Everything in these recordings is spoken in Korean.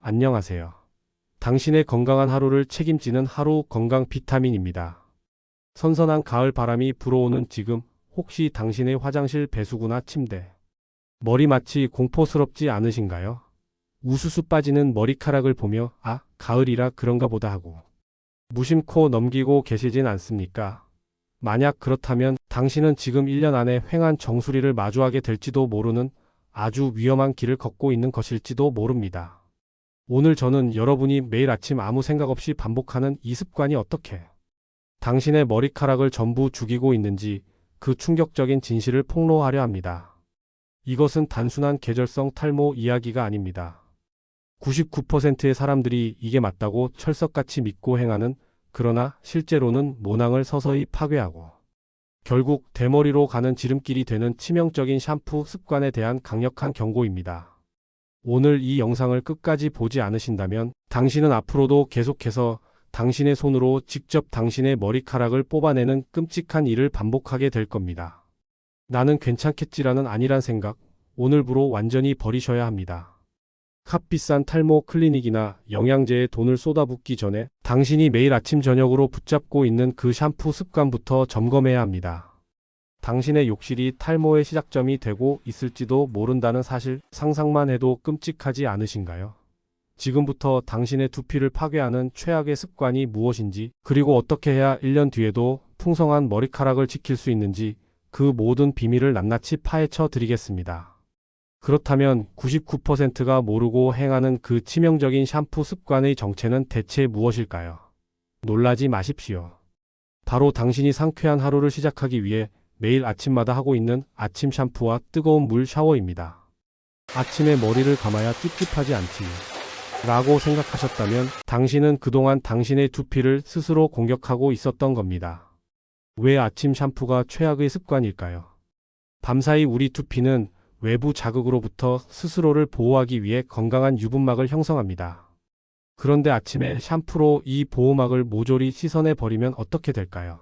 안녕하세요. 당신의 건강한 하루를 책임지는 하루 건강 비타민입니다. 선선한 가을 바람이 불어오는 지금, 혹시 당신의 화장실 배수구나 침대, 머리 마치 공포스럽지 않으신가요? 우수수 빠지는 머리카락을 보며 가을이라 그런가 보다 하고 무심코 넘기고 계시진 않습니까? 만약 그렇다면 당신은 지금 1년 안에 횡한 정수리를 마주하게 될지도 모르는 아주 위험한 길을 걷고 있는 것일지도 모릅니다. 오늘 저는 여러분이 매일 아침 아무 생각 없이 반복하는 이 습관이 어떻게 당신의 머리카락을 전부 죽이고 있는지 그 충격적인 진실을 폭로하려 합니다. 이것은 단순한 계절성 탈모 이야기가 아닙니다. 99%의 사람들이 이게 맞다고 철석같이 믿고 행하는, 그러나 실제로는 모낭을 서서히 파괴하고 결국 대머리로 가는 지름길이 되는 치명적인 샴푸 습관에 대한 강력한 경고입니다. 오늘 이 영상을 끝까지 보지 않으신다면 당신은 앞으로도 계속해서 당신의 손으로 직접 당신의 머리카락을 뽑아내는 끔찍한 일을 반복하게 될 겁니다. 나는 괜찮겠지라는 아니란 생각, 오늘부로 완전히 버리셔야 합니다. 값비싼 탈모 클리닉이나 영양제에 돈을 쏟아붓기 전에 당신이 매일 아침 저녁으로 붙잡고 있는 그 샴푸 습관부터 점검해야 합니다. 당신의 욕실이 탈모의 시작점이 되고 있을지도 모른다는 사실, 상상만 해도 끔찍하지 않으신가요? 지금부터 당신의 두피를 파괴하는 최악의 습관이 무엇인지, 그리고 어떻게 해야 1년 뒤에도 풍성한 머리카락을 지킬 수 있는지, 그 모든 비밀을 낱낱이 파헤쳐 드리겠습니다. 그렇다면 99%가 모르고 행하는 그 치명적인 샴푸 습관의 정체는 대체 무엇일까요? 놀라지 마십시오. 바로 당신이 상쾌한 하루를 시작하기 위해 매일 아침마다 하고 있는 아침 샴푸와 뜨거운 물 샤워입니다. 아침에 머리를 감아야 찝찝하지 않지 라고 생각하셨다면 당신은 그동안 당신의 두피를 스스로 공격하고 있었던 겁니다. 왜 아침 샴푸가 최악의 습관일까요? 밤사이 우리 두피는 외부 자극으로부터 스스로를 보호하기 위해 건강한 유분막을 형성합니다. 그런데 아침에 샴푸로 이 보호막을 모조리 씻어내 버리면 어떻게 될까요?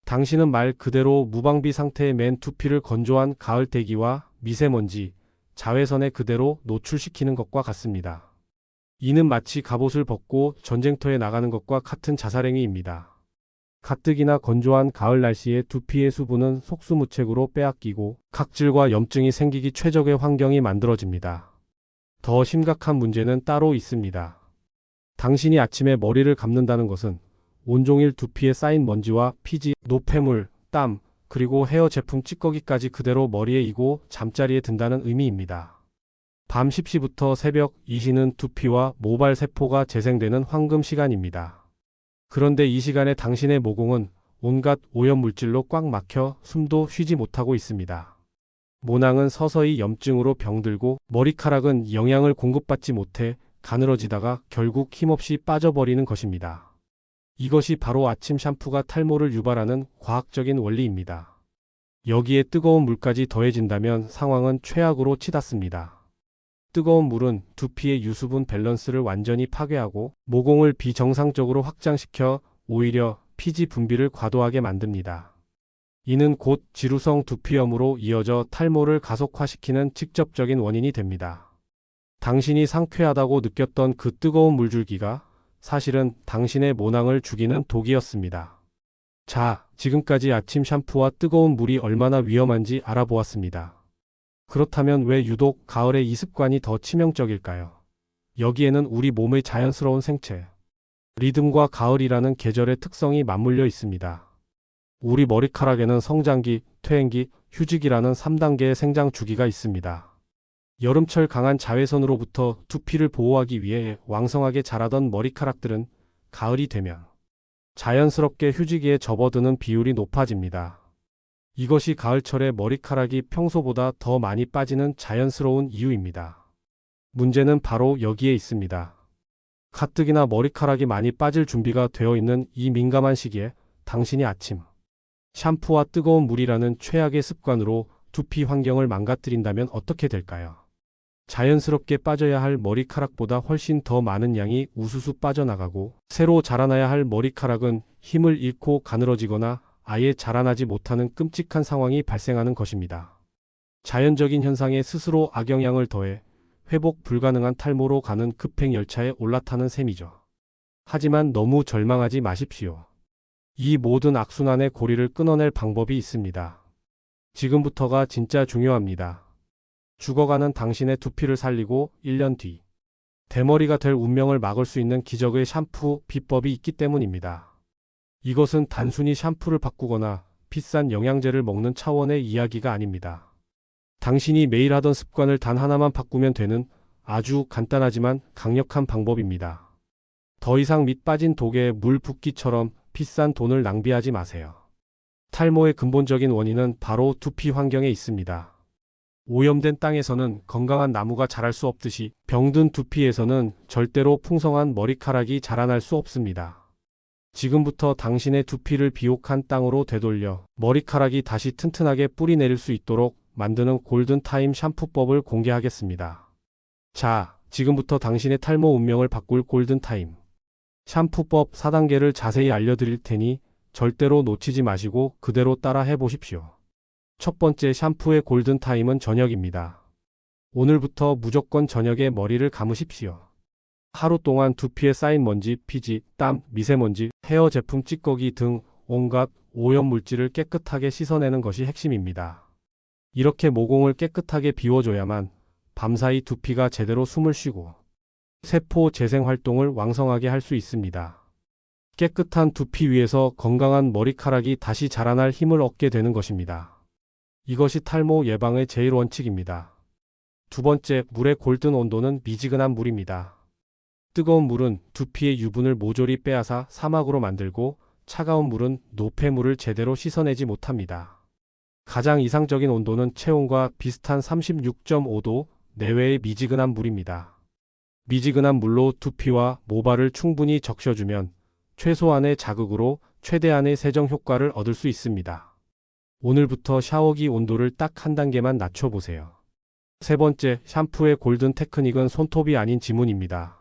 당신은 말 그대로 무방비 상태의 맨 두피를 건조한 가을 대기와 미세먼지, 자외선에 그대로 노출시키는 것과 같습니다. 이는 마치 갑옷을 벗고 전쟁터에 나가는 것과 같은 자살행위입니다. 가뜩이나 건조한 가을 날씨에 두피의 수분은 속수무책으로 빼앗기고 각질과 염증이 생기기 최적의 환경이 만들어집니다. 더 심각한 문제는 따로 있습니다. 당신이 아침에 머리를 감는다는 것은 온종일 두피에 쌓인 먼지와 피지, 노폐물, 땀, 그리고 헤어 제품 찌꺼기까지 그대로 머리에 이고 잠자리에 든다는 의미입니다. 밤 10시부터 새벽 2시는 두피와 모발 세포가 재생되는 황금 시간입니다. 그런데 이 시간에 당신의 모공은 온갖 오염물질로 꽉 막혀 숨도 쉬지 못하고 있습니다. 모낭은 서서히 염증으로 병들고 머리카락은 영양을 공급받지 못해 가늘어지다가 결국 힘없이 빠져버리는 것입니다. 이것이 바로 아침 샴푸가 탈모를 유발하는 과학적인 원리입니다. 여기에 뜨거운 물까지 더해진다면 상황은 최악으로 치닫습니다. 뜨거운 물은 두피의 유수분 밸런스를 완전히 파괴하고 모공을 비정상적으로 확장시켜 오히려 피지 분비를 과도하게 만듭니다. 이는 곧 지루성 두피염으로 이어져 탈모를 가속화시키는 직접적인 원인이 됩니다. 당신이 상쾌하다고 느꼈던 그 뜨거운 물줄기가 사실은 당신의 모낭을 죽이는 독이었습니다. 자, 지금까지 아침 샴푸와 뜨거운 물이 얼마나 위험한지 알아보았습니다. 그렇다면 왜 유독 가을에 이 습관이 더 치명적일까요? 여기에는 우리 몸의 자연스러운 생체, 리듬과 가을이라는 계절의 특성이 맞물려 있습니다. 우리 머리카락에는 성장기, 퇴행기, 휴지기라는 3단계의 생장 주기가 있습니다. 여름철 강한 자외선으로부터 두피를 보호하기 위해 왕성하게 자라던 머리카락들은 가을이 되면 자연스럽게 휴지기에 접어드는 비율이 높아집니다. 이것이 가을철에 머리카락이 평소보다 더 많이 빠지는 자연스러운 이유입니다. 문제는 바로 여기에 있습니다. 가뜩이나 머리카락이 많이 빠질 준비가 되어 있는 이 민감한 시기에 당신이 아침 샴푸와 뜨거운 물이라는 최악의 습관으로 두피 환경을 망가뜨린다면 어떻게 될까요? 자연스럽게 빠져야 할 머리카락보다 훨씬 더 많은 양이 우수수 빠져나가고 새로 자라나야 할 머리카락은 힘을 잃고 가늘어지거나 아예 자라나지 못하는 끔찍한 상황이 발생하는 것입니다. 자연적인 현상에 스스로 악영향을 더해 회복 불가능한 탈모로 가는 급행 열차에 올라타는 셈이죠. 하지만 너무 절망하지 마십시오. 이 모든 악순환의 고리를 끊어낼 방법이 있습니다. 지금부터가 진짜 중요합니다. 죽어가는 당신의 두피를 살리고 1년 뒤 대머리가 될 운명을 막을 수 있는 기적의 샴푸 비법이 있기 때문입니다. 이것은 단순히 샴푸를 바꾸거나 비싼 영양제를 먹는 차원의 이야기가 아닙니다. 당신이 매일 하던 습관을 단 하나만 바꾸면 되는 아주 간단하지만 강력한 방법입니다. 더 이상 밑 빠진 독에 물 붓기처럼 비싼 돈을 낭비하지 마세요. 탈모의 근본적인 원인은 바로 두피 환경에 있습니다. 오염된 땅에서는 건강한 나무가 자랄 수 없듯이 병든 두피에서는 절대로 풍성한 머리카락이 자라날 수 없습니다. 지금부터 당신의 두피를 비옥한 땅으로 되돌려 머리카락이 다시 튼튼하게 뿌리 내릴 수 있도록 만드는 골든타임 샴푸법을 공개하겠습니다. 자, 지금부터 당신의 탈모 운명을 바꿀 골든타임 샴푸법 4단계를 자세히 알려드릴 테니 절대로 놓치지 마시고 그대로 따라 해보십시오. 첫 번째 샴푸의 골든타임은 저녁입니다. 오늘부터 무조건 저녁에 머리를 감으십시오. 하루 동안 두피에 쌓인 먼지, 피지, 땀, 미세먼지, 헤어 제품 찌꺼기 등 온갖 오염 물질을 깨끗하게 씻어내는 것이 핵심입니다. 이렇게 모공을 깨끗하게 비워줘야만 밤사이 두피가 제대로 숨을 쉬고 세포 재생 활동을 왕성하게 할 수 있습니다. 깨끗한 두피 위에서 건강한 머리카락이 다시 자라날 힘을 얻게 되는 것입니다. 이것이 탈모 예방의 제일 원칙입니다. 두 번째, 물의 골든 온도는 미지근한 물입니다. 뜨거운 물은 두피의 유분을 모조리 빼앗아 사막으로 만들고 차가운 물은 노폐물을 제대로 씻어내지 못합니다. 가장 이상적인 온도는 체온과 비슷한 36.5도 내외의 미지근한 물입니다. 미지근한 물로 두피와 모발을 충분히 적셔주면 최소한의 자극으로 최대한의 세정 효과를 얻을 수 있습니다. 오늘부터 샤워기 온도를 딱 한 단계만 낮춰보세요. 세 번째, 샴푸의 골든 테크닉은 손톱이 아닌 지문입니다.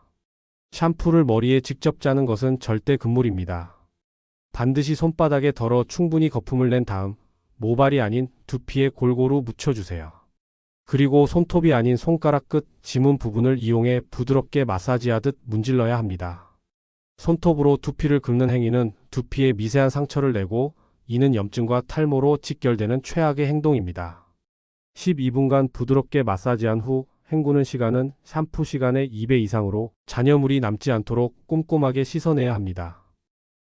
샴푸를 머리에 직접 짜는 것은 절대 금물입니다. 반드시 손바닥에 덜어 충분히 거품을 낸 다음 모발이 아닌 두피에 골고루 묻혀주세요. 그리고 손톱이 아닌 손가락 끝 지문 부분을 이용해 부드럽게 마사지하듯 문질러야 합니다. 손톱으로 두피를 긁는 행위는 두피에 미세한 상처를 내고 이는 염증과 탈모로 직결되는 최악의 행동입니다. 12분간 부드럽게 마사지한 후 헹구는 시간은 샴푸 시간의 2배 이상으로 잔여물이 남지 않도록 꼼꼼하게 씻어내야 합니다.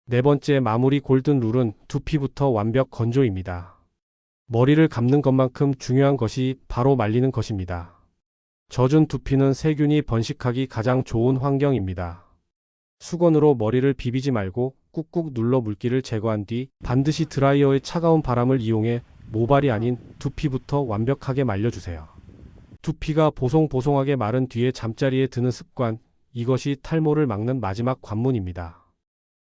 네 번째 마무리 골든 룰은 두피부터 완벽 건조입니다. 머리를 감는 것만큼 중요한 것이 바로 말리는 것입니다. 젖은 두피는 세균이 번식하기 가장 좋은 환경입니다. 수건으로 머리를 비비지 말고 꾹꾹 눌러 물기를 제거한 뒤 반드시 드라이어의 차가운 바람을 이용해 모발이 아닌 두피부터 완벽하게 말려주세요. 두피가 보송보송하게 마른 뒤에 잠자리에 드는 습관, 이것이 탈모를 막는 마지막 관문입니다.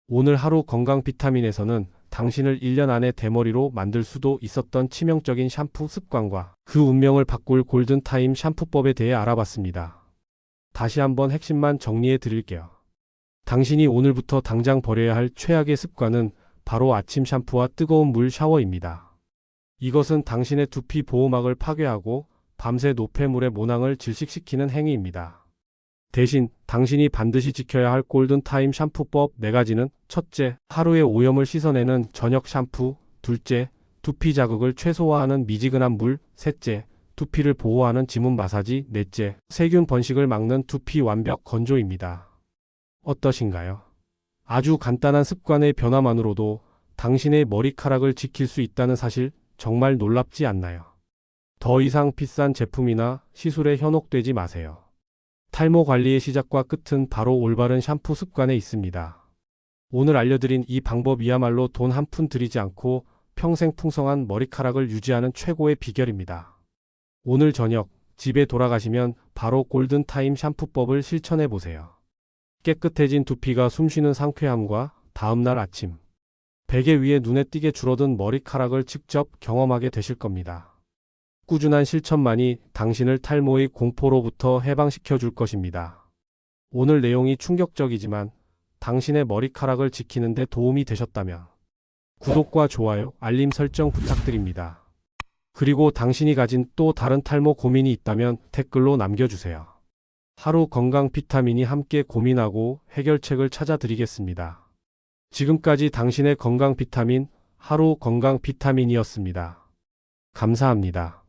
오늘 하루 건강 비타민에서는 당신을 1년 안에 대머리로 만들 수도 있었던 치명적인 샴푸 습관과 그 운명을 바꿀 골든타임 샴푸법에 대해 알아봤습니다. 다시 한번 핵심만 정리해 드릴게요. 당신이 오늘부터 당장 버려야 할 최악의 습관은 바로 아침 샴푸와 뜨거운 물 샤워입니다. 이것은 당신의 두피 보호막을 파괴하고 밤새 노폐물의 모낭을 질식시키는 행위입니다. 대신 당신이 반드시 지켜야 할 골든타임 샴푸법 4가지는 첫째, 하루의 오염을 씻어내는 저녁 샴푸. 둘째, 두피 자극을 최소화하는 미지근한 물. 셋째, 두피를 보호하는 지문 마사지. 넷째, 세균 번식을 막는 두피 완벽 건조입니다. 어떠신가요? 아주 간단한 습관의 변화만으로도 당신의 머리카락을 지킬 수 있다는 사실 정말 놀랍지 않나요? 더 이상 비싼 제품이나 시술에 현혹되지 마세요. 탈모 관리의 시작과 끝은 바로 올바른 샴푸 습관에 있습니다. 오늘 알려드린 이 방법이야말로 돈 한 푼 들이지 않고 평생 풍성한 머리카락을 유지하는 최고의 비결입니다. 오늘 저녁 집에 돌아가시면 바로 골든타임 샴푸법을 실천해 보세요. 깨끗해진 두피가 숨쉬는 상쾌함과 다음날 아침 베개 위에 눈에 띄게 줄어든 머리카락을 직접 경험하게 되실 겁니다. 꾸준한 실천만이 당신을 탈모의 공포로부터 해방시켜 줄 것입니다. 오늘 내용이 충격적이지만 당신의 머리카락을 지키는 데 도움이 되셨다면 구독과 좋아요, 알림 설정 부탁드립니다. 그리고 당신이 가진 또 다른 탈모 고민이 있다면 댓글로 남겨주세요. 하루 건강 비타민이 함께 고민하고 해결책을 찾아드리겠습니다. 지금까지 당신의 건강 비타민, 하루 건강 비타민이었습니다. 감사합니다.